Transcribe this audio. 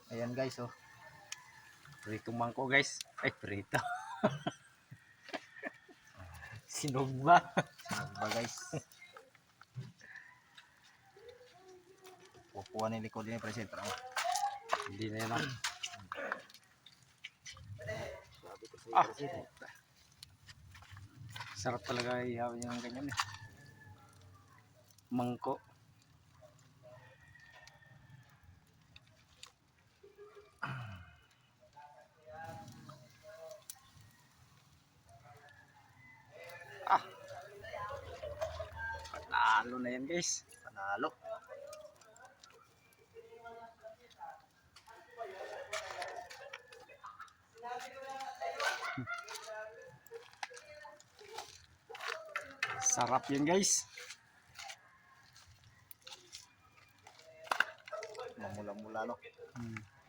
Ayan guys, oh. Prito mangko guys. Ay, prito. Sinugba. Sinugba guys. Pupuan ni likod ni present. Hindi na yan. Sabi ko sa Ah. present. Sarap talaga ihawin yung ganyan eh. Mangko. Ah. Panalo na yan guys. Panalo. Sarap yan guys. Mamula-mula no.